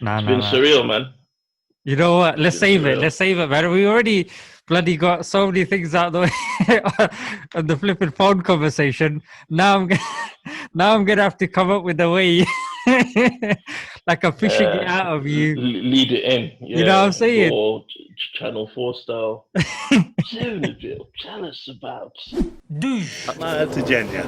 Nah, It's nah, been nah. surreal, man. You know what? It's Let's been save it. surreal. Let's save it, man. We already bloody got so many things out the way on the flipping phone conversation. Now now I'm gonna have to come up with a way, like I'm fishing it out of you. Lead it in. You know what I'm Yeah, saying? go Channel 4 style. Chernobyl, tell us about. Douche. To Genya.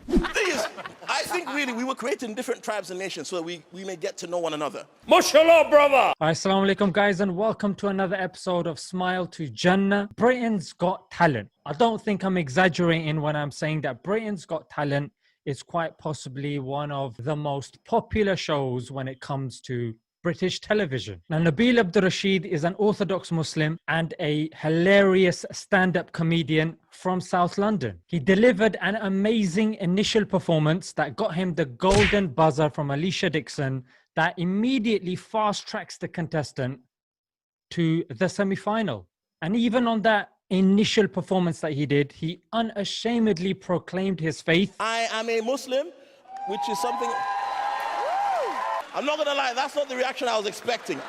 Thing is, I think really we were creating different tribes and nations so that we may get to know one another. Mashallah, brother. Assalamu alaikum, guys, and welcome to another episode of Smile to Jannah. Britain's Got Talent. I don't think I'm exaggerating when I'm saying that Britain's Got Talent is quite possibly one of the most popular shows when it comes to British television. Now, Nabil Abdul Rashid is an Orthodox Muslim and a hilarious stand-up comedian from South London. He delivered an amazing initial performance that got him the golden buzzer from Alicia Dixon that immediately fast-tracks the contestant to the semi-final. And even on that initial performance that he did, he unashamedly proclaimed his faith. I am a Muslim, which is something... I'm not gonna lie, that's not the reaction I was expecting.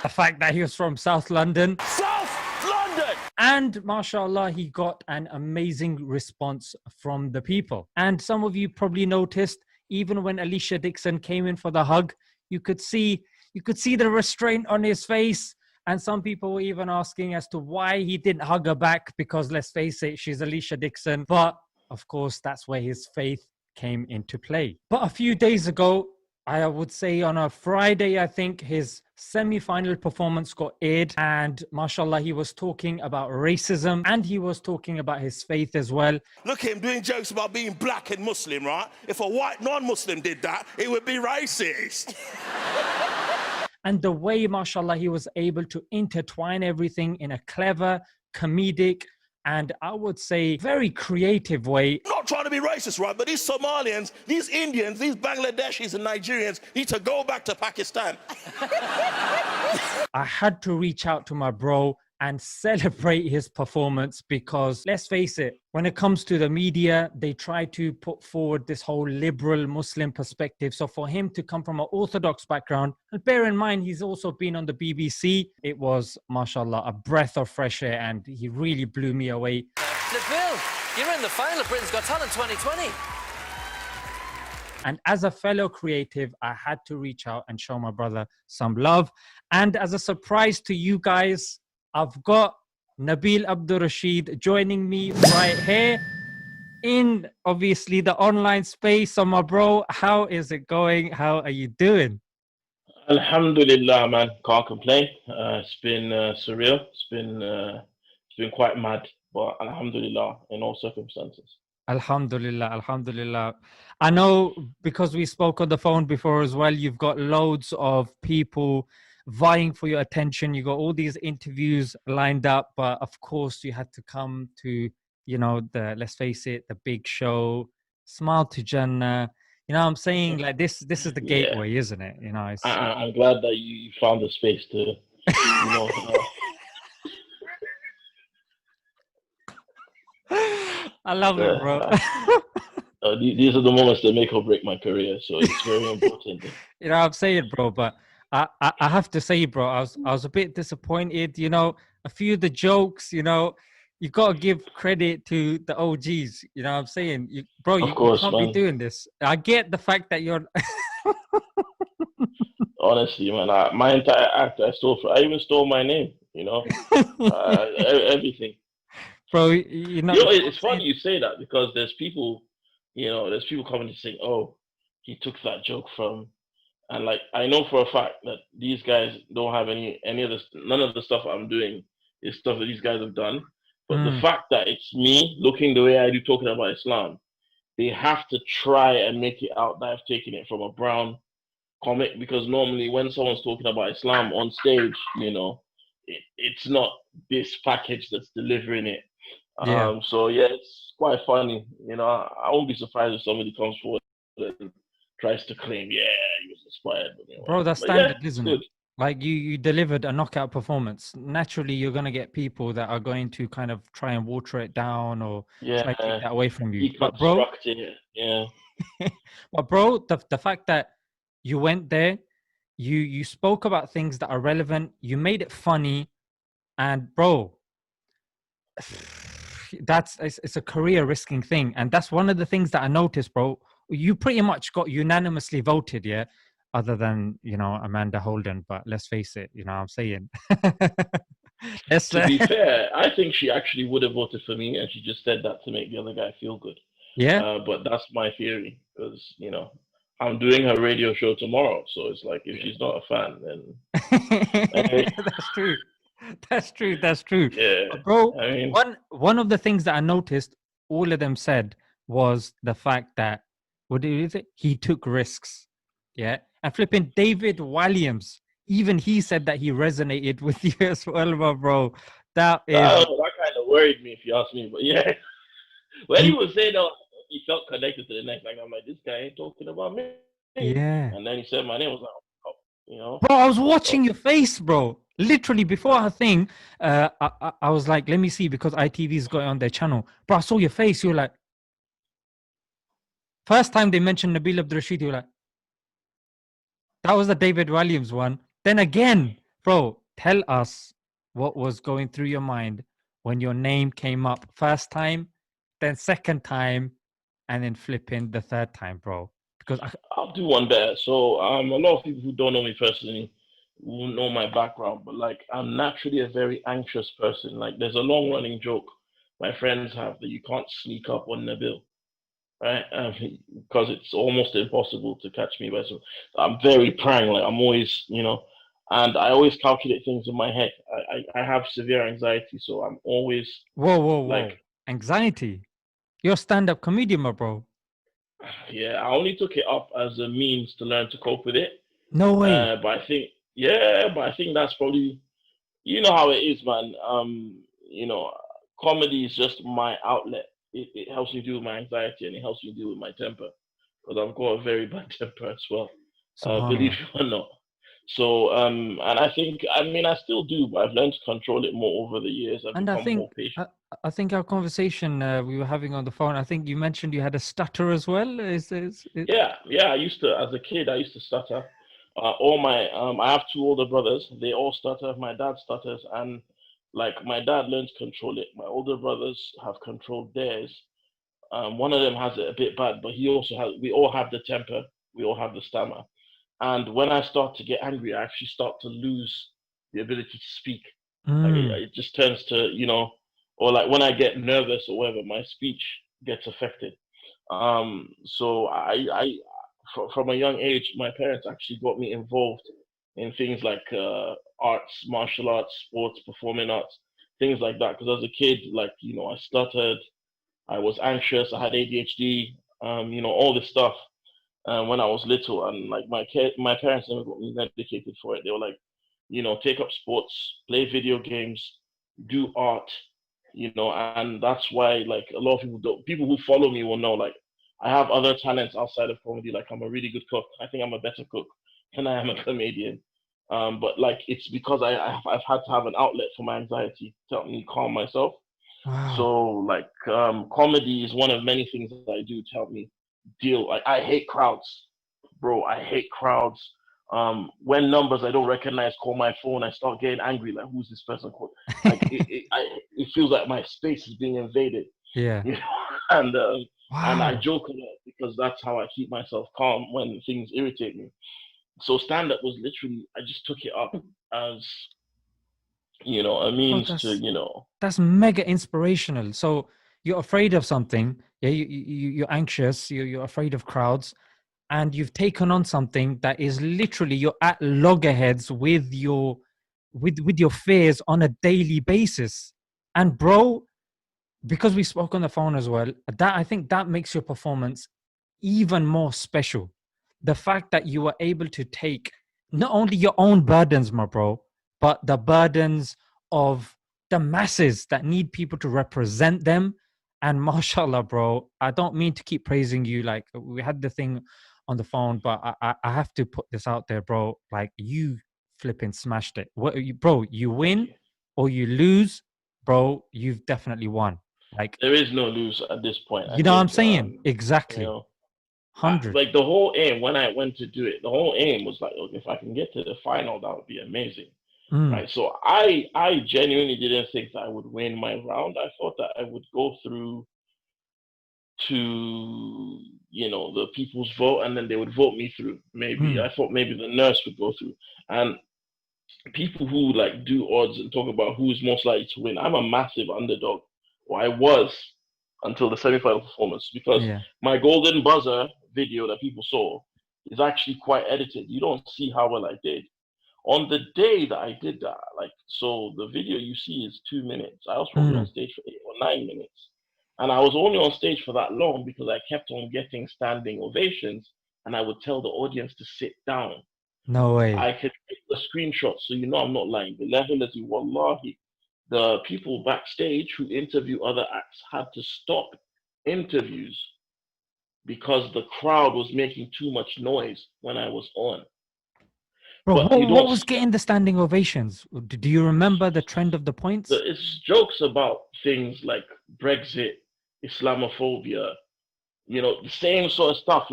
The fact that he was from South London. South London! And mashallah, he got an amazing response from the people. And some of you probably noticed, even when Alicia Dixon came in for the hug, you could see the restraint on his face. And some people were even asking as to why he didn't hug her back, because let's face it, she's Alicia Dixon. But of course, that's where his faith came into play. But a few days ago, I would say on a Friday, I think his semi-final performance got aired, and mashallah, he was talking about racism and he was talking about his faith as well. Look at him doing jokes about being black and Muslim, right? If a white non-Muslim did that, it would be racist. And the way, mashallah, he was able to intertwine everything in a clever, comedic, and I would say very creative way. I'm not trying to be racist, right? But these Somalians, these Indians, these Bangladeshis and Nigerians need to go back to Pakistan. I had to reach out to my bro and celebrate his performance, because let's face it, when it comes to the media, they try to put forward this whole liberal Muslim perspective. So for him to come from an Orthodox background, and bear in mind, he's also been on the BBC, it was, mashallah, a breath of fresh air, and he really blew me away. Nabil, you're in the final of Britain's Got Talent 2020. And as a fellow creative, I had to reach out and show my brother some love. And as a surprise to you guys, I've got Nabil Abdul Rashid joining me right here in, obviously, the online space. So, my bro, how is it going? How are you doing? Alhamdulillah, man. Can't complain. It's been surreal. It's been quite mad, but alhamdulillah in all circumstances. Alhamdulillah, alhamdulillah. I know, because we spoke on the phone before as well, you've got loads of people vying for your attention. You got all these interviews lined up, but of course you had to come to, let's face it, the big show, Smile to Jannah. You know what I'm saying? Like this is the gateway, isn't it? I'm glad that you found the space to, I love it, bro. These are the moments that make or break my career, so it's very important. You know what I'm saying, bro? But I have to say, bro, I was a bit disappointed. A few of the jokes, you got to give credit to the OGs. You know what I'm saying? You can't be doing this. I get the fact that you're... Honestly, man, my entire act, I even stole my name, everything. Bro, it's funny you say that, because there's people coming to say, oh, he took that joke from... And like, I know for a fact that these guys don't have none of the stuff I'm doing is stuff that these guys have done. But the fact that it's me looking the way I do talking about Islam, they have to try and make it out that I've taken it from a brown comic, because normally when someone's talking about Islam on stage, it's not this package that's delivering it. Yeah. So yeah, it's quite funny. I won't be surprised if somebody comes forward and tries to claim, he was inspired. Bro, that's standard, isn't it? Like you delivered a knockout performance. Naturally, you're going to get people that are going to kind of try and water it down or try to take that away from you. But bro, but bro, the fact that you went there you spoke about things that are relevant. You made it funny, and bro, it's a career risking thing, and that's one of the things that I noticed, bro. You pretty much got unanimously voted, yeah, other than Amanda Holden, but let's face it, you know what I'm saying. Let's To be fair, I think she actually would have voted for me, and she just said that to make the other guy feel good. yeah. But that's my theory, because I'm doing her radio show tomorrow, so it's like if she's not a fan, then That's true. That's true. That's true. yeah. Bro, I mean, one of the things that I noticed, all of them said, was the fact that what is it? He took risks. Yeah. And flipping David Walliams, even he said that he resonated with you as well, bro. That is that kind of worried me, if you ask me. But yeah, when he was saying that, he felt connected to the next. Like I'm like, this guy ain't talking about me. yeah. And then he said my name. I was like, Bro, I was watching your face, bro. Literally before our thing, I was like, let me see, because ITV's got it on their channel. Bro, I saw your face. You were like, first time they mentioned Nabil Abdul Rashid, you were like, that was the David Williams one. Then again, bro, tell us what was going through your mind when your name came up first time, then second time, and then flipping the third time, bro. Because I'll do one better. So a lot of people who don't know me personally will know my background, but like I'm naturally a very anxious person. Like there's a long running joke my friends have that you can't sneak up on Nabil, right? Because it's almost impossible to catch me by so I'm very prang, like I'm always, and I always calculate things in my head. I have severe anxiety, so I'm always whoa. like Anxiety. You're a stand-up comedian, my bro. yeah, I only took it up as a means to learn to cope with it. No way. But I think that's probably, you know how it is, man. Comedy is just my outlet. It helps me deal with my anxiety and it helps me deal with my temper, because I've got a very bad temper as well, believe Subhanallah. it or not. So, and I think, I still do, but I've learned to control it more over the years. I've And I become more think patient. I think our conversation we were having on the phone, I think you mentioned you had a stutter as well. Yeah. I used to, as a kid, I used to stutter. All my, I have two older brothers. They all stutter. My dad stutters, and like my dad learned to control it. My older brothers have controlled theirs. One of them has it a bit bad, but he also has. We all have the temper. We all have the stammer. And when I start to get angry, I actually start to lose the ability to speak. Like it just turns to, or like when I get nervous or whatever, my speech gets affected. So from a young age, my parents actually got me involved in things like arts, martial arts, sports, performing arts, things like that. Because as a kid, like, I stuttered, I was anxious, I had ADHD, all this stuff when I was little. And like my parents never got me medicated for it. They were like, take up sports, play video games, do art, and that's why like a lot of people who follow me will know, like, I have other talents outside of comedy. Like I'm a really good cook. I think I'm a better cook than I am a comedian. But like it's because I've had to have an outlet for my anxiety to help me calm myself. Wow. So like comedy is one of many things that I do to help me deal. Like I hate crowds, bro. I hate crowds. When numbers I don't recognize call my phone, I start getting angry. Like, who's this person called? Like it feels like my space is being invaded. Yeah. And and I Wow. joke a lot because that's how I keep myself calm when things irritate me. So stand up was literally, I just took it up as a Oh, means to. that's mega inspirational. So you're afraid of something, yeah, you're anxious, you're afraid of crowds, and you've taken on something that is literally you're at loggerheads with your fears on a daily basis. And bro, because we spoke on the phone as well, that I think that makes your performance even more special. The fact that you were able to take not only your own burdens, my bro, but the burdens of the masses that need people to represent them. And mashallah, bro, I don't mean to keep praising you. Like we had the thing on the phone, but I have to put this out there, bro. Like you flipping smashed it. Bro, you win or you lose, bro, you've definitely won. Like, There is no lose at this point. you know what I'm saying? You Exactly. know, 100. Like the whole aim when I went to do it, the whole aim was like, okay, if I can get to the final, that would be amazing. Right. So I genuinely didn't think that I would win my round. I thought that I would go through to, the people's vote, and then they would vote me through. Maybe I thought maybe the nurse would go through. And people who like do odds and talk about who's most likely to win, I'm a massive underdog, or I was until the semi-final performance, because my golden buzzer video that people saw is actually quite edited. You don't see how well I did. On the day that I did that, so the video you see is 2 minutes. I was probably on stage for 8 or 9 minutes. And I was only on stage for that long because I kept on getting standing ovations, and I would tell the audience to sit down. No way. I could take the screenshot, so I'm not lying. Wallahi, the people backstage who interview other acts had to stop interviews because the crowd was making too much noise when I was on. Bro, what was getting the standing ovations? Do you remember the trend of the points? It's jokes about things like Brexit, Islamophobia, the same sort of stuff.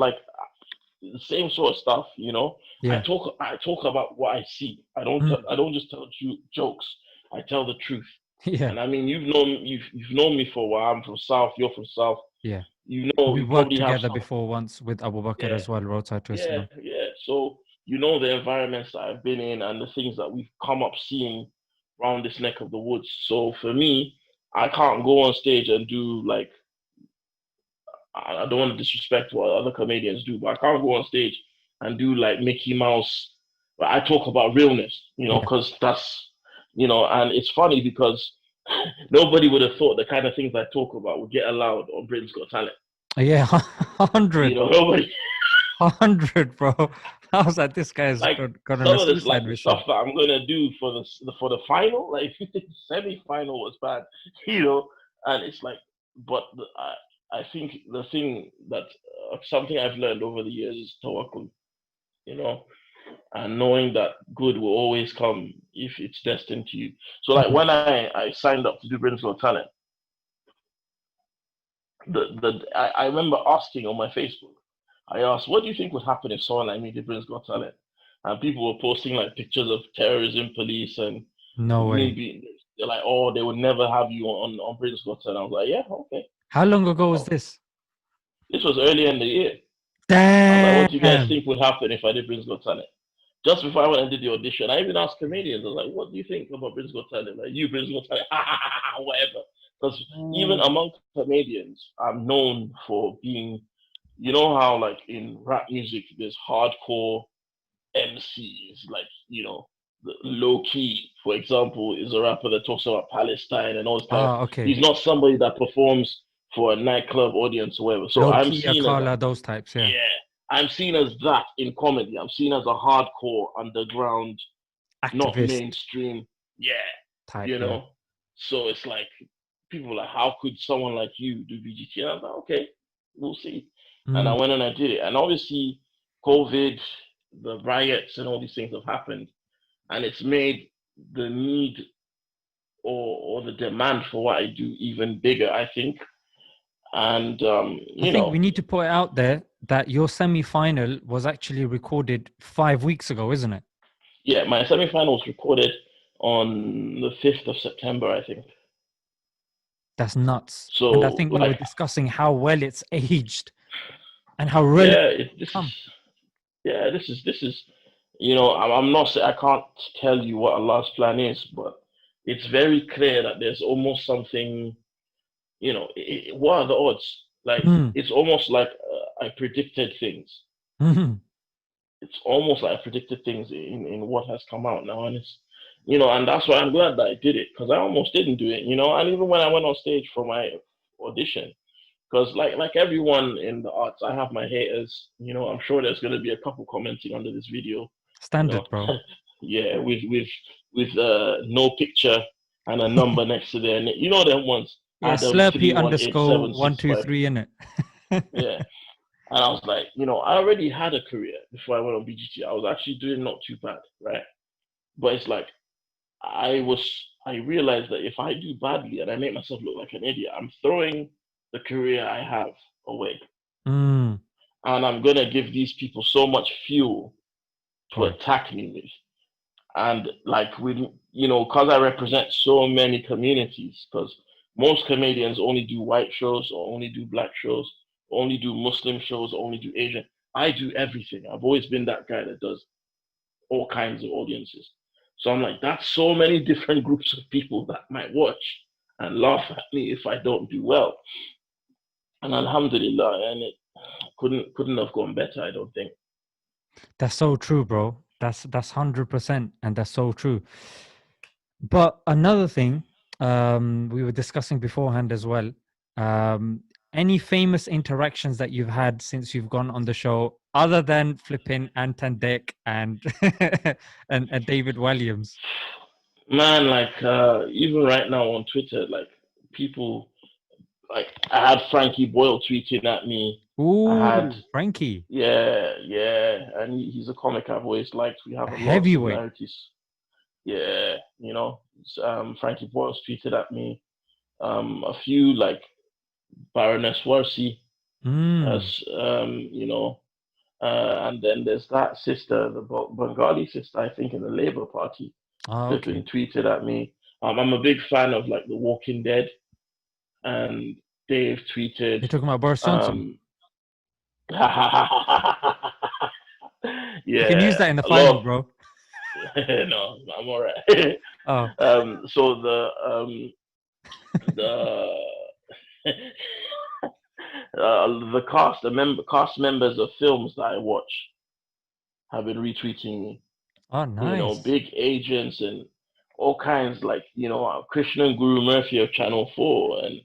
Yeah. I talk about what I see. I don't just tell you jokes. I tell the truth. Yeah. And I mean, you've known me for a while. I'm from South. You're from South. Yeah. We worked together before once with Abu Bakr as well, Roadside to Islam. Yeah. So the environments that I've been in and the things that we've come up seeing around this neck of the woods. So for me, I can't go on stage and do I don't want to disrespect what other comedians do, but I can't go on stage and do like Mickey Mouse. But I talk about realness, because that's, and it's funny because nobody would have thought the kind of things I talk about would get allowed on Britain's Got Talent. Yeah, 100. Nobody. 100, bro. I was like, this guy's got some of this stuff that I'm gonna do for the final, like semi-final was bad, and it's like, but I think the thing that something I've learned over the years is tawakkul, and knowing that good will always come if it's destined to you. So like when I signed up to do Britain's Got Talent, I remember asking on my Facebook, I asked, what do you think would happen if someone like me did Britain's Got Talent? And people were posting like pictures of terrorism police and no way. They're like, oh, they would never have you on Britain's Got Talent. I was like, yeah, okay. How long ago was this? This was early in the year. Damn. Like, what do you guys think would happen if I did Britain's Got Talent? Just before I went and did the audition, I even asked comedians, I was like, what do you think about Britain's Got Talent? Like, you Britain's Got Talent, whatever. Because even among comedians, I'm known for being, how like in rap music, there's hardcore MCs, like, the low key, for example, is a rapper that talks about Palestine and all this stuff. Okay. He's not somebody that performs for a nightclub audience or whatever. So low I'm key, seen Akala, those types, yeah. I'm seen as that in comedy. I'm seen as a hardcore underground, activist, not mainstream, type, So it's like people are like, how could someone like you do BGT? And I was like, okay, we'll see. And I went and I did it. And obviously, COVID, the riots, and all these things have happened, and it's made the need or the demand for what I do even bigger, I think. And I think we need to put it out there that your semi-final was actually recorded 5 weeks ago, isn't it? Yeah, my semi-final was recorded on the 5th of September, I think. That's nuts. So, and I think we were discussing how well it's aged and how really this is I'm not saying, I can't tell you what Allah's plan is, but it's very clear that there's almost something, what are the odds? Like, it's almost like I predicted things. It's almost like I predicted things in what has come out now. And it's, and that's why I'm glad that I did it, because I almost didn't do it, and even when I went on stage for my audition, because like everyone in the arts, I have my haters, I'm sure there's going to be a couple commenting under this video. Standard, bro. Yeah, with no picture and a number next to their name. Them ones. Yeah, Slurpee underscore 123 in it. Yeah. And I was like, I already had a career before I went on BGT. I was actually doing not too bad, right? But it's like, I realized that if I do badly and I make myself look like an idiot, I'm throwing the career I have away. and I'm gonna give these people so much fuel to Right. attack me with. And like with because I represent so many communities, because most comedians only do white shows or only do black shows, only do Muslim shows, or only do Asian. I do everything. I've always been that guy that does all kinds of audiences. So I'm like, that's so many different groups of people that might watch and laugh at me if I don't do well. And Alhamdulillah, and it couldn't have gone better, I don't think. That's so true, bro. That's 100%, and that's so true. But another thing, we were discussing beforehand as well. Any famous interactions that you've had since you've gone on the show, other than flipping Anton Dick and and David Williams? Man, like even right now on Twitter, like people, like I had Frankie Boyle tweeting at me. Ooh, I had Frankie, yeah, and he's a comic I've always liked. We have a lot of heavyweight. similarities. Yeah, Frankie Boyle tweeted at me. A few like Baroness Warsi, as and then there's that sister, the Bengali sister, I think, in the Labour Party, Okay. tweeted at me. I'm a big fan of like The Walking Dead, and Dave tweeted. You're talking about Boris Johnson. Yeah, You can use that in the final, bro. No, I'm all right. Oh. So the cast members of films that I watch have been retweeting me. Oh, nice. Big agents and all kinds, like Krishnan Guru Murphy of Channel 4, and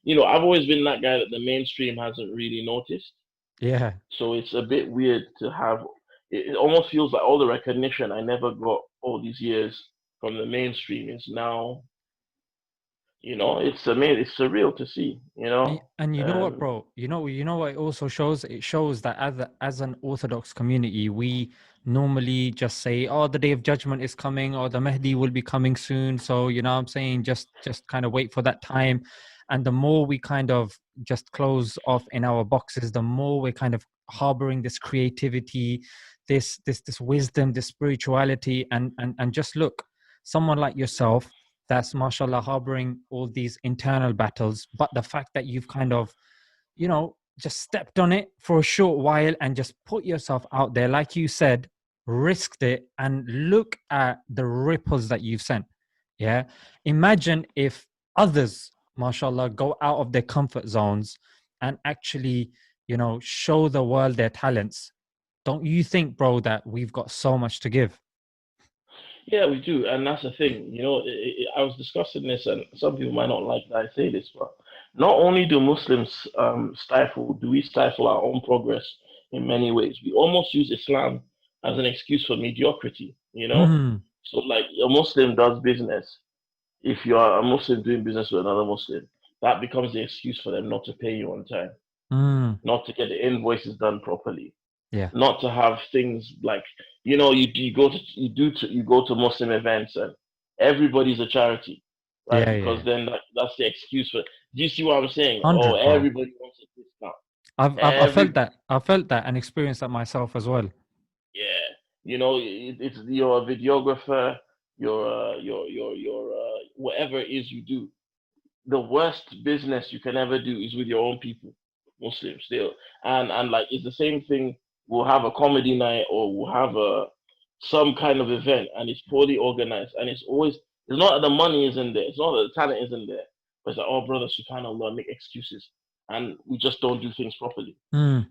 I've always been that guy that the mainstream hasn't really noticed. Yeah. So it's a bit weird to have. It almost feels like all the recognition I never got all these years from the mainstream is now. It's surreal to see. And you know what, bro? You know what it also shows? It shows that as an Orthodox community, we normally just say, "Oh, the day of judgment is coming," or "The Mahdi will be coming soon." So what I'm saying, just kind of wait for that time. And the more we kind of just close off in our boxes, the more we're kind of harboring this creativity, this wisdom, this spirituality, and just look, someone like yourself that's mashallah harboring all these internal battles, but the fact that you've kind of just stepped on it for a short while and just put yourself out there, like you said, risked it, and look at the ripples that you've sent. Yeah, imagine if others, mashallah, go out of their comfort zones and actually show the world their talents. Don't you think, bro, that we've got so much to give? Yeah, we do, and that's the thing. I was discussing this, and some people might not like that I say this, but not only do Muslims do we stifle our own progress in many ways. We almost use Islam as an excuse for mediocrity. So like a Muslim does business. If you are a Muslim doing business with another Muslim, that becomes the excuse for them not to pay you on time, not to get the invoices done properly. Yeah. Not to have things like you go to Muslim events and everybody's a charity, right? Yeah, because then that's the excuse for. Do you see what I'm saying? 100, everybody wants a discount. I felt that and experienced that myself as well. Yeah, it's you're a videographer, your whatever it is you do. The worst business you can ever do is with your own people, Muslims still, and like it's the same thing. We'll have a comedy night or we'll have some kind of event, and it's poorly organized, and it's not that the money isn't there, it's not that the talent isn't there, but it's like, oh brother, subhanallah, make excuses, and we just don't do things properly.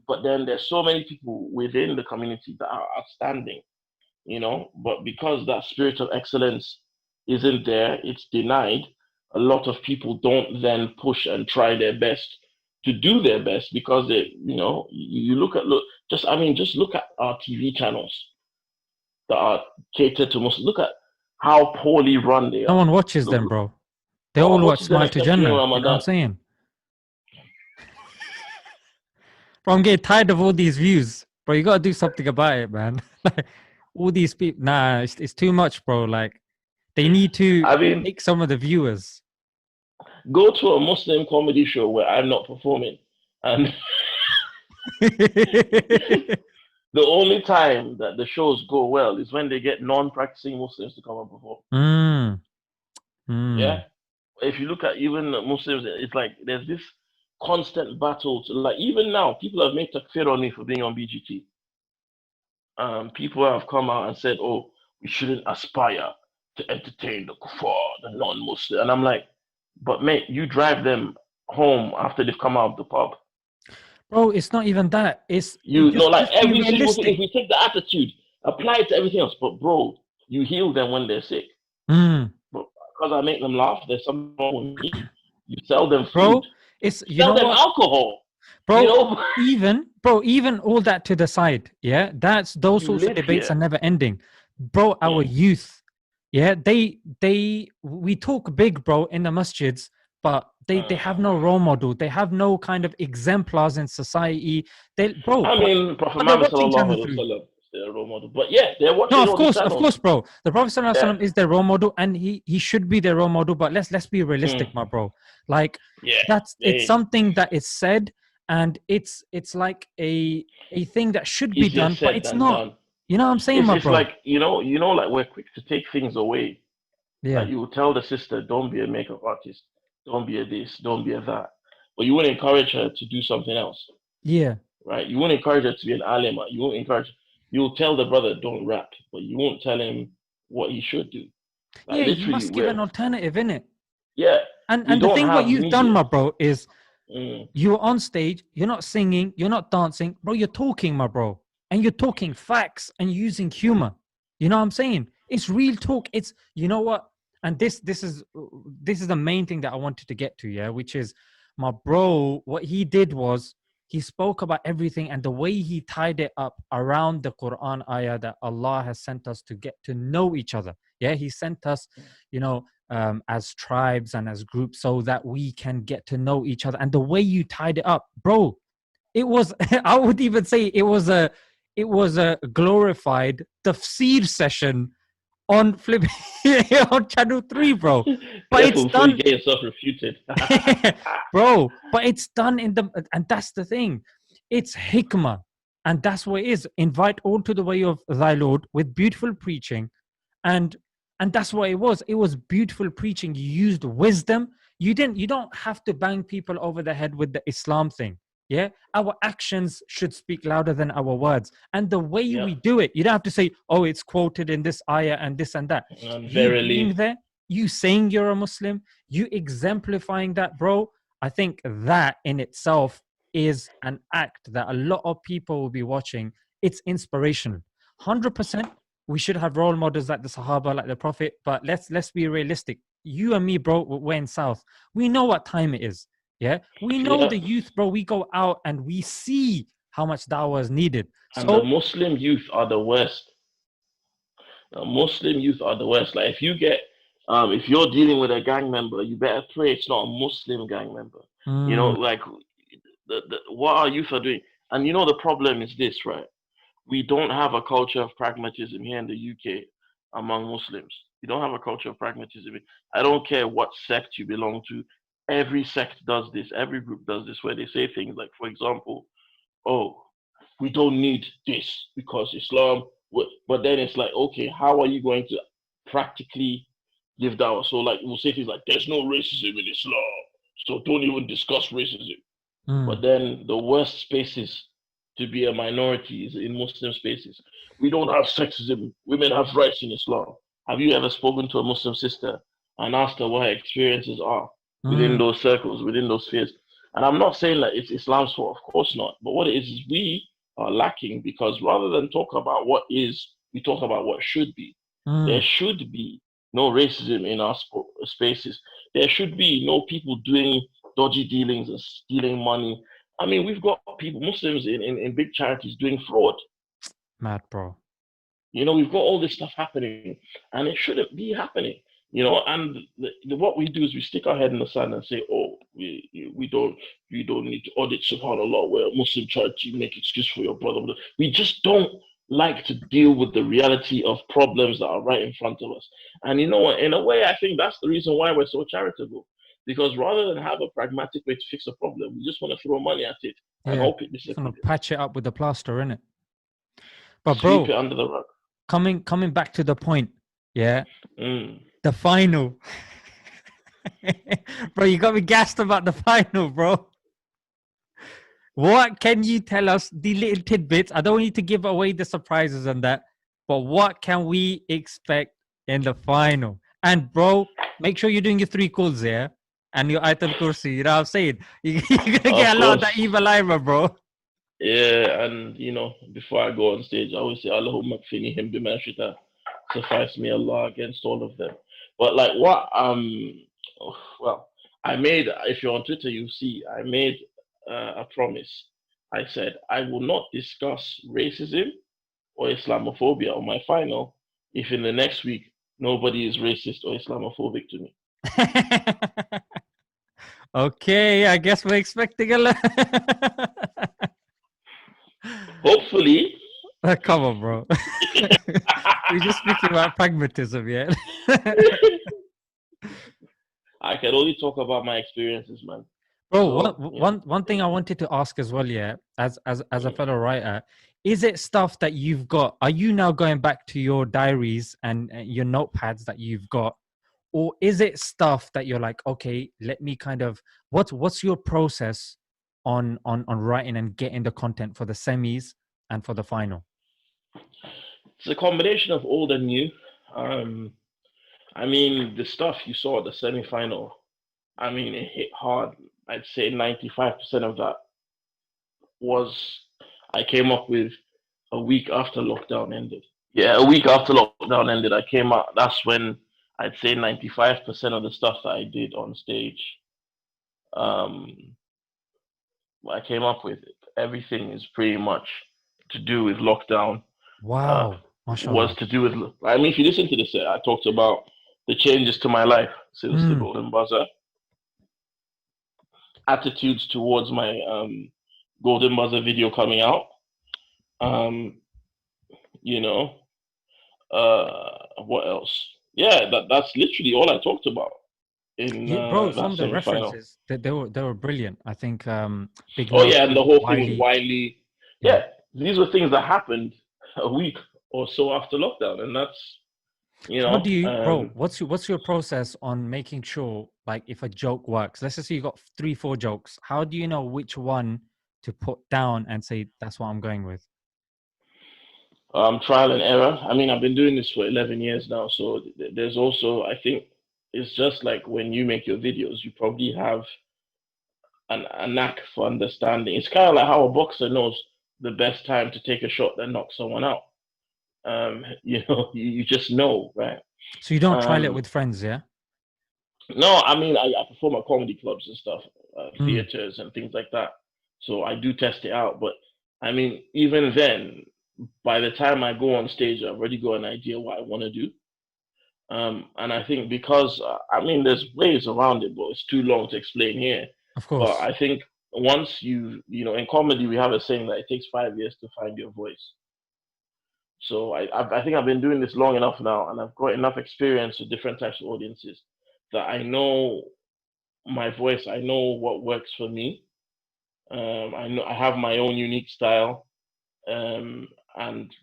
But then there's so many people within the community that are outstanding, but because that spirit of excellence isn't there, it's denied. A lot of people don't then push and try their best to do their best, because they, just look at our TV channels that are catered to Muslims. Look at how poorly run they are. No one watches them, bro. They all watch Smile to Jannah. You know what I'm saying? Bro, I'm getting tired of all these views. Bro, you got to do something about it, man. Like, all these people, nah, it's too much, bro. Like, they need to take some of the viewers. Go to a Muslim comedy show where I'm not performing, and The only time that the shows go well is when they get non-practicing Muslims to come and perform. Yeah. If you look at even the Muslims, it's like there's this constant battle. Like even now, people have made takfir on me for being on BGT. People have come out and said, "Oh, we shouldn't aspire to entertain the kuffar, the non-Muslim." And I'm like, "But mate, you drive them home after they've come out of the pub." Bro, it's not even that. It's You know, like just be every single thing. realistic. If we take the attitude, apply it to everything else. But bro, you heal them when they're sick. Mm. But because I make them laugh, there's something wrong with me. You sell them food. Bro, it's you Sell know them what? alcohol. Bro, You know? even all that to the side, yeah, that's those You sorts of live debates here. are never ending. Bro, our youth, yeah, we talk big, bro, in the masjids, but they have no role model. They have no kind of exemplars in society. They, bro, I mean, Prophet but they're Muhammad watching sallallahu Channel alaihi 3. wasallam is their role model. But yeah, they're watching No, all the of channels. course, bro. The Prophet Sallallahu Alaihi Yeah. Wasallam is their role model, and he should be their role model. But let's be realistic, my bro. Like Yeah, it's something that is said, and it's like a thing that should be easier done, but said it's than not. done. You know what I'm saying, my It's bro? like like we're quick to take things away. Yeah, Like you will tell the sister, don't be a makeup artist, don't be a this, don't be a that. But you wouldn't encourage her to do something else, yeah, right? You won't encourage her to be an alima. You won't encourage. You'll tell the brother, don't rap, but you won't tell him what he should do. Like yeah. You literally, must give an alternative, innit? yeah. And We the don't thing what have you've done, media. my bro, is Mm. you're on stage, you're not singing, you're not dancing, bro. You're talking, my bro, and you're talking facts and using humor. You know what I'm saying? It's real talk. It's you know what? And this is the main thing that I wanted to get to, yeah, which is my bro. What he did was he spoke about everything, and the way he tied it up around the Quran ayah that Allah has sent us to get to know each other. Yeah, he sent us, as tribes and as groups so that we can get to know each other. And the way you tied it up, bro, it was I would even say it was a glorified tafsir session on flip on channel 3, bro. But Careful it's before you done, get yourself refuted. bro. But it's done and that's the thing. It's hikmah, and that's what it is. Invite all to the way of thy Lord with beautiful preaching, and that's what it was. It was beautiful preaching. You used wisdom. You don't have to bang people over the head with the Islam thing. Yeah, our actions should speak louder than our words. And the way Yep. we do it, you don't have to say, "Oh, it's quoted in this ayah and this and that." And You verily, being there, you saying you're a Muslim, you exemplifying that, bro. I think that in itself is an act that a lot of people will be watching. It's inspirational. 100%. We should have role models like the Sahaba, like the Prophet. But let's be realistic. You and me, bro, we're in South. We know what time it is. Yeah, we know Yeah. the youth, bro. We go out and we see how much dawah is needed. and the So Muslim youth are the worst. The Muslim youth are the worst. Like if you're dealing with a gang member, you better pray it's not a Muslim gang member. You know, like what our youth are doing. And you know the problem is this, right? We don't have a culture of pragmatism here in the UK among Muslims. We don't have a culture of pragmatism. I don't care what sect you belong to. Every sect does this. Every group does this, where they say things like, for example, oh, we don't need this because Islam. But then it's like, okay, how are you going to practically live dawah? So like we'll say things like, there's no racism in Islam, so don't even discuss racism. But then the worst spaces to be a minority is in Muslim spaces. We don't have sexism. Women have rights in Islam. Have you ever spoken to a Muslim sister and asked her what her experiences are within those circles, within those spheres? And I'm not saying that it's Islam's fault, of course not. But what it is we are lacking, because rather than talk about what is, we talk about what should be. There should be no racism in our spaces. There should be no people doing dodgy dealings and stealing money. I mean, we've got people, Muslims in big charities doing fraud. mad, bro. You know, we've got all this stuff happening, and it shouldn't be happening. You know, and what we do is we stick our head in the sand and say, "Oh, we don't need to audit SubhanAllah, where a Muslim charity make excuse for your brother." We just don't like to deal with the reality of problems that are right in front of us. And you know, in a way, I think that's the reason why we're so charitable, Because rather than have a pragmatic way to fix a problem, we just want to throw money at it and Yeah. hope it Just want disappears. to patch it up with the plaster, innit? But Sweep bro, it under the rug. coming back to the point, yeah, Mm. the final. Bro, you got me gassed about the final, bro. What can you tell us, the little tidbits? I don't want you to give away the surprises and that, but what can we expect in the final? And bro, make sure you're doing your 3 calls there and your Ayatul Kursi. You know what I'm saying? You're gonna get a lot of that evil eye, bro. Yeah, and before I go on stage, I always say, Allahumma kfinihim bima shita. Suffice me Allah against all of them. But like what well, I made, if you're on Twitter, you see I made a promise. I said I will not discuss racism or Islamophobia on my final if in the next week nobody is racist or Islamophobic to me. Okay, I guess we're expecting a lot. Hopefully. Come on, bro. We're just speaking about pragmatism, yeah. I can only talk about my experiences, man. Bro, So, one thing I wanted to ask as well, yeah, as a fellow writer, is it stuff that you've got? Are you now going back to your diaries and your notepads that you've got, or is it stuff that you're like, okay, let me kind of what's your process on writing and getting the content for the semis and for the final? it's a combination of old and new. I mean, the stuff you saw at the semi-final, I mean, it hit hard. I'd say 95% of that I came up with a week after lockdown ended. Yeah, a week after lockdown ended, I came out. That's when I'd say 95% of the stuff that I did on stage, I came up with it. Everything is pretty much to do with lockdown. Wow, mashallah. Was to do with, I mean, if you listen to this, I talked about the changes to my life since the Golden Buzzer, attitudes towards my Golden Buzzer video coming out. What else? Yeah, that's literally all I talked about in bro, some that of the semi-final. references they were brilliant. I think Big Oh yeah, and Nasty, the whole Wiley. thing with Wiley. Yeah, these were things that happened a week or so after lockdown, and that's How do you, bro? What's your process on making sure, like, if a joke works? Let's just say you got 3-4 jokes. How do you know which one to put down and say that's what I'm going with? Trial and error. I mean, I've been doing this for 11 years now, so there's also, I think, it's just like when you make your videos, you probably have a knack for understanding. It's kind of like how a boxer knows the best time to take a shot that knocks someone out. You just know, right? So you don't trial it with friends, yeah? No, I mean, I perform at comedy clubs and stuff, theaters and things like that. So I do test it out. But I mean, even then, by the time I go on stage, I've already got an idea what I want to do. And I think because, I mean, there's ways around it, but it's too long to explain here. Of course. But I think once in comedy, we have a saying that it takes 5 years to find your voice. So I think I've been doing this long enough now, and I've got enough experience with different types of audiences that I know my voice. I know what works for me. I know I have my own unique style, and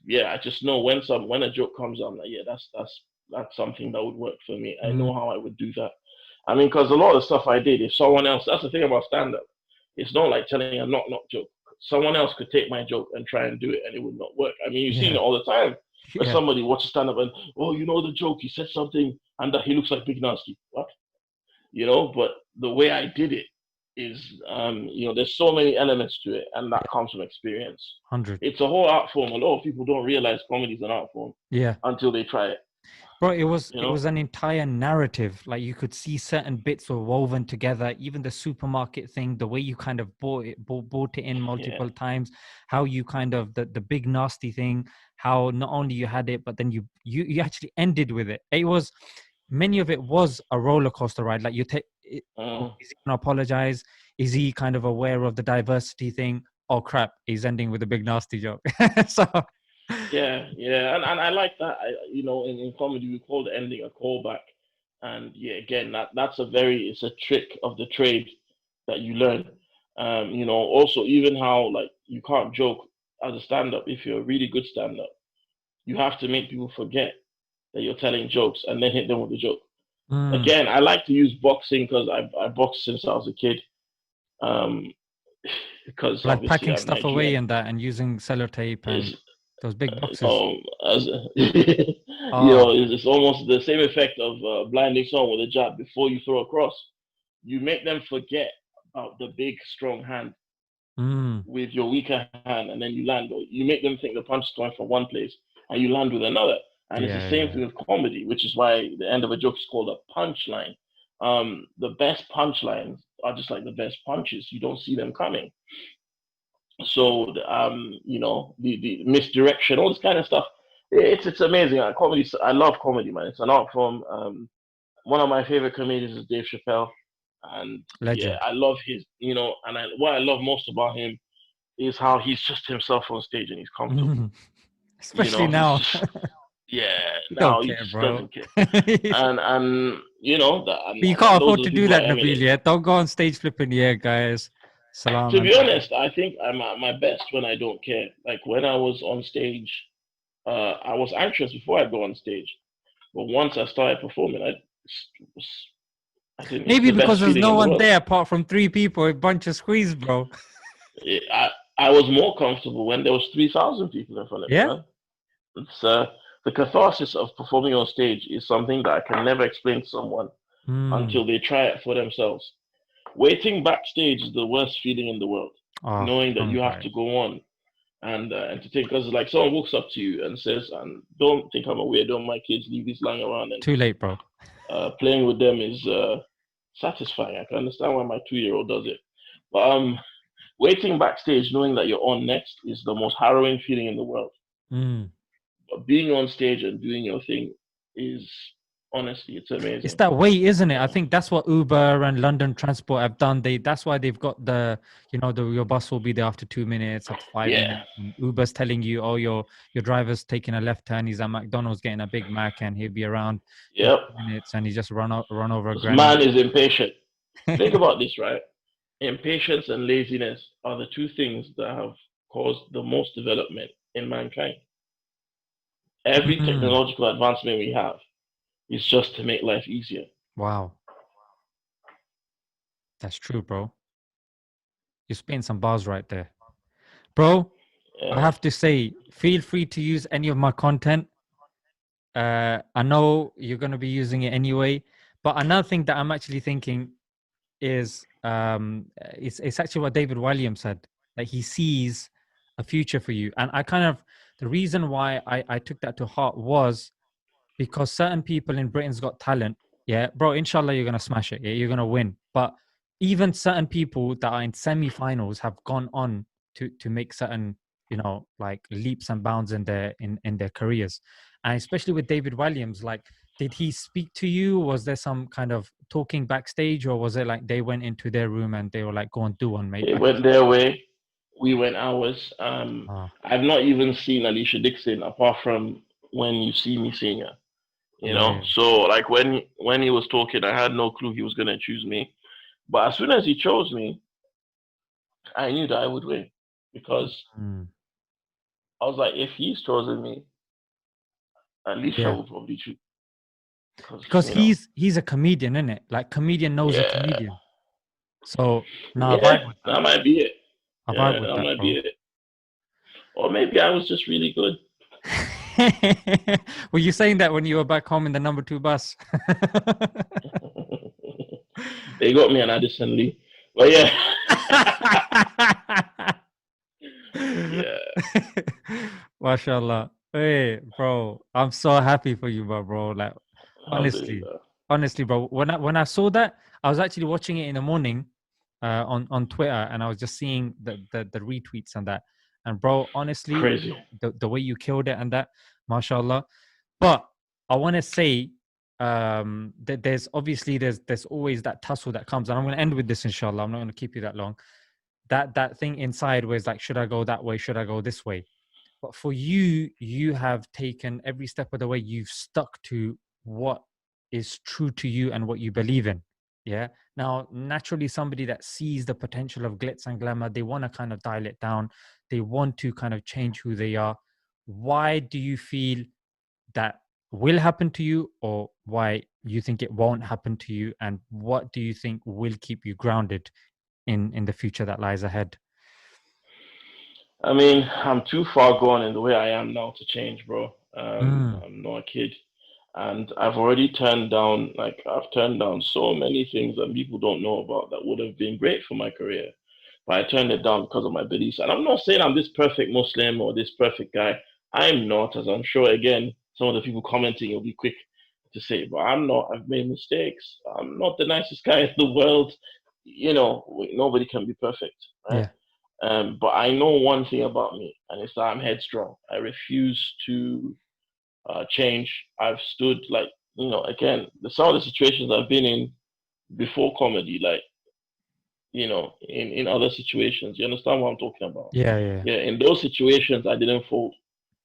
yeah, I just know when a joke comes out, I'm like, yeah, that's something that would work for me. I know how I would do that. I mean, because a lot of the stuff I did, if someone else, that's the thing about stand-up. It's not like telling a knock-knock joke. Someone else could take my joke and try and do it, and it would not work. I mean, you've seen it all the time. Where somebody watches stand-up and, oh, the joke, he said something, and he looks like Big Nasty. What? But the way I did it is, there's so many elements to it, and that comes from experience. 100. It's a whole art form. A lot of people don't realize comedy is an art form. Yeah. Until they try it. Bro, it was an entire narrative. Like, you could see certain bits were woven together. Even the supermarket thing, the way you kind of bought it in multiple times, how you kind of the Big Nasty thing, how not only you had it, but then you actually ended with it. It was, many of it was a roller coaster ride. Like, is he gonna apologize? Is he kind of aware of the diversity thing? Oh crap, he's ending with a Big Nasty joke. So yeah, and I like that. In comedy we call the ending a callback, And yeah, again, it's a trick of the trade that you learn. Also even how like you can't joke as a stand-up if you're a really good stand-up. You have to make people forget that you're telling jokes and then hit them with the joke. Mm. Again, I like to use boxing because I boxed since I was a kid. Um, because Like obviously packing I'm stuff away Nigerian. and that, and using sellotape and Is those big boxes. as Oh, it's almost the same effect of blinding someone with a jab before you throw a cross. You make them forget about the big strong hand mm, with your weaker hand, and then you land. Or you make them think the punch is coming from one place, and you land with another. And it's the yeah, same yeah. thing with comedy, which is why the end of a joke is called a punchline. The best punchlines are just like the best punches. You don't see them coming. So the misdirection, all this kind of stuff. It's amazing. Comedy, I love comedy, man. It's an art form. One of my favorite comedians is Dave Chappelle, and yeah, Legend. I love what I love most about him is how he's just himself on stage and he's comfortable. Especially He's now. just yeah. You don't Now he care, just bro. doesn't care, But and you know that, you and can't those afford are to the do people I that, emulate. Nabil. Yeah, don't go on stage flipping. Yeah, guys. Salam To and be honest, I think I'm at my best when I don't care. Like when I was on stage, I was anxious before I go on stage, but once I started performing, I didn't. It's maybe the because best there's feeling no in the one world. there apart from three people, a bunch of squeeze, bro. I was more comfortable when there was 3,000 people in front of me, Yeah. man. It's the catharsis of performing on stage is something that I can never explain to someone Mm. until they try it for themselves. Waiting backstage is the worst feeling in the world, Oh, knowing that tell me you about have it. to go on and entertain. Because like someone walks up to you and says, "And don't think I'm a weirdo. My kids leave these lying around and Too late, bro. playing with them is satisfying. I can understand why my 2-year-old does it, but waiting backstage, knowing that you're on next, is the most harrowing feeling in the world. Mm. But being on stage and doing your thing is honestly, it's It's amazing. that way, isn't it? I Yeah, think that's what Uber and London Transport have done. That's why they've got your bus will be there after 2 minutes, after five yeah, minutes. And Uber's telling you, oh, your driver's taking a left turn. He's at McDonald's getting a Big Mac, and he'll be around in yep. 2 minutes, and he just run over a This granny. man is impatient. Think about this, right? Impatience and laziness are the two things that have caused the most development in mankind. Every Mm. technological advancement we have is just to make life easier. Wow, that's true, bro. You're spitting some bars right there, bro. I Yeah, have to say, feel free to use any of my content. I know you're going to be using it anyway. But another thing that I'm actually thinking is it's actually what David Williams said, that he sees a future for you. And the reason why I took that to heart was because certain people in Britain's Got Talent, yeah, bro, inshallah, you're going to smash it. Yeah, you're going to win. But even certain people that are in semi-finals have gone on to make certain, like leaps and bounds in their careers. And especially with David Williams, like, did he speak to you? Was there some kind of talking backstage, or was it like they went into their room and they were like, go and do one, mate? it went their way. We went ours. Ah, I've not even seen Alicia Dixon apart from when you see me seeing her. yeah. So like when he was talking, I had no clue he was gonna choose me. But as soon as he chose me, I knew that I would win because Mm, I was like, if he's chosen me, Alicia yeah. will probably choose because Because he's a comedian, isn't it? Like comedian knows a yeah, comedian. So now I yeah, vibe with that. that might be it. I vibe Yeah, with that that, might be bro. it. Or maybe I was just really good. Were you saying that when you were back home in the number 2 bus? They got me an Addison Lee, but yeah, yeah, Mashallah. Hey, bro, I'm so happy for you, bro. Like, honestly, alhamdulillah. honestly, bro. When I saw that, I was actually watching it in the morning, on Twitter, and I was just seeing the retweets and that. And bro, honestly, Crazy. the way you killed it and that, mashallah. But I want to say, that there's obviously there's always that tussle that comes, and I'm going to end with this, inshallah. I'm not going to keep you that long. That thing inside where it's like, should I go that way? Should I go this way? But for you, you have taken every step of the way. You've stuck to what is true to you and what you believe in. Yeah. Now, naturally, somebody that sees the potential of glitz and glamour, they want to kind of dial it down. They want to kind of change who they are. Why do you feel that will happen to you, or why you think it won't happen to you? And what do you think will keep you grounded in the future that lies ahead? I mean, I'm too far gone in the way I am now to change, bro. Mm, I'm not a kid. And I've already turned down, like, I've turned down so many things that people don't know about that would have been great for my career. But I turned it down because of my beliefs. And I'm not saying I'm this perfect Muslim or this perfect guy. I'm not, as I'm sure, again, some of the people commenting will be quick to say, but I'm not. I've made mistakes. I'm not the nicest guy in the world. You know, nobody can be perfect, right? yeah. But I know one thing about me, and it's that I'm headstrong. I refuse to change. I've stood like, again, some of the situations I've been in before comedy, like, in other situations. You understand what I'm talking about? Yeah. Yeah. Yeah, in those situations, I didn't fold.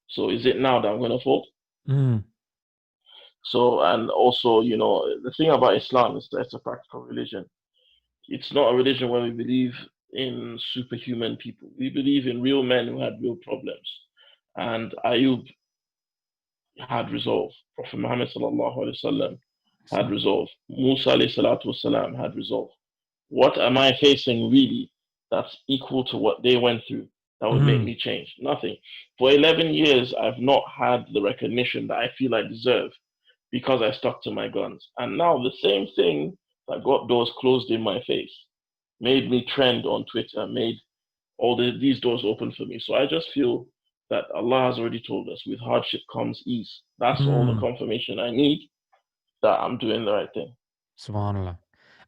So is it now that I'm going to fold? Mm, So, and also, the thing about Islam is that it's a practical religion. It's not a religion where we believe in superhuman people. We believe in real men who had real problems. And Ayub had resolve. Prophet Muhammad sallallahu alaihi wasallam had so, resolve. Musa alayhi salatu wasalam had resolve. What am I facing really that's equal to what they went through that would make mm, me change? Nothing. For 11 years, I've not had the recognition that I feel I deserve because I stuck to my guns. And now the same thing that got doors closed in my face made me trend on Twitter, made these doors open for me. So I just feel that Allah has already told us with hardship comes ease. That's all the mm. confirmation I need that I'm doing the right thing. Subhanallah.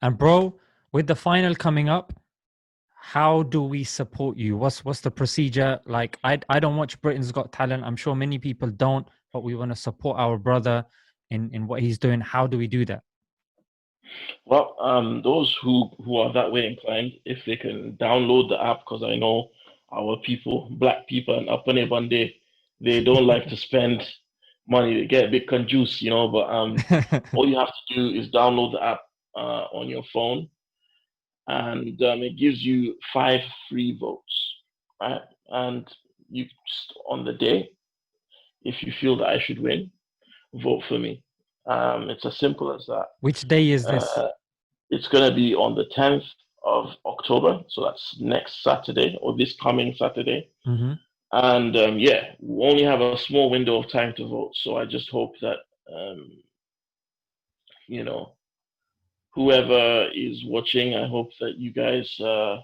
And bro, with the final coming up, how do we support you? What's the procedure? Like, I don't watch Britain's Got Talent. I'm sure many people don't, but we want to support our brother in what he's doing. How do we do that? Well, those who are that way inclined, if they can download the app, because I know our people, black people, and Apane Bande, they don't like to spend money. They get a bit conjuice, But all you have to do is download the app on your phone, and it gives you 5 free votes, right? And you just on the day, if you feel that I should win, vote for me. It's as simple as that. Which day is this? It's going to be on the 10th of October. So that's next Saturday or this coming Saturday. Mm-hmm. And yeah, we only have a small window of time to vote. So I just hope that, whoever is watching, I hope that you guys, Bro,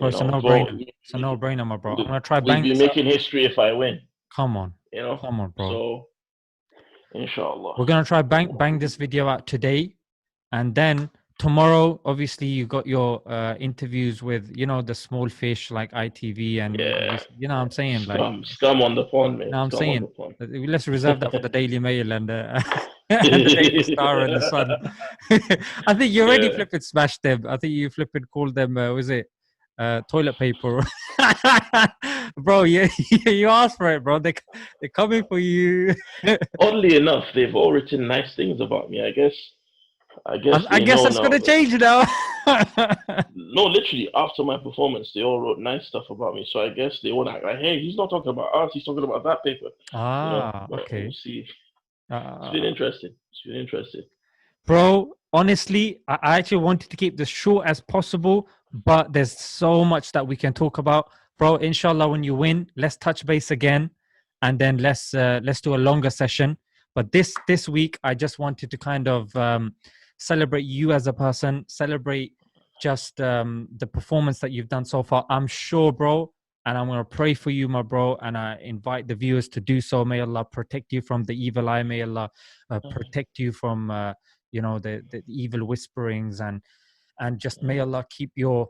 it's a vote. no-brainer. It's a no-brainer, my bro. I'm gonna try We'll bang be this up. making history if I win, Come on, you know? come on, bro. So, inshallah. We're gonna try bang this video out today, and then tomorrow, obviously, you got your interviews with the small fish like ITV and Yeah. you know what I'm saying, like Scum on the pond, man. you know what I'm Scum on saying. the pond. Let's reserve that for the Daily Mail and and the Daily Star and the Sun. I think you already Yeah. flipping smashed them. I think you flipping called them was it toilet paper? Bro, you asked for it, bro. They're coming for you. Oddly enough, they've all written nice things about me. I guess I they guess know that's now. gonna change now. No, literally after my performance, they all wrote nice stuff about me. So I guess they want to act like, hey, he's not talking about us. He's talking about that paper. But Okay. we'll see. It's Uh, been interesting. It's been interesting. Bro, honestly, I actually wanted to keep this short as possible, but there's so much that we can talk about. Bro, inshallah, when you win, let's touch base again, and then let's do a longer session. But this week, I just wanted to kind of celebrate you as a person, celebrate just the performance that you've done so far. I'm sure, bro, and I'm gonna pray for you, my bro, and I invite the viewers to do so. May Allah protect you from the evil eye. May Allah protect you from the evil whisperings, and just may Allah keep your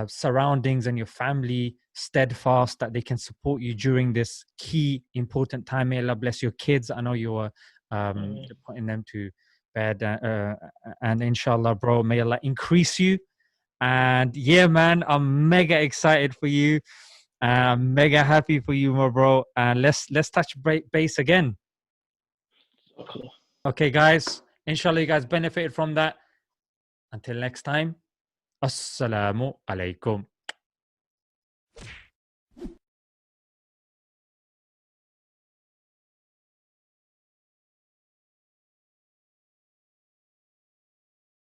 surroundings and your family steadfast, that they can support you during this key important time. May Allah bless your kids. I know you're putting them to bed, and inshallah, bro, may Allah increase you. And yeah, man, I'm mega excited for you. I'm mega happy for you, my bro. And let's touch base again. Okay. Okay, guys, Inshallah, you guys benefited from that. Until next time, Assalamu alaikum.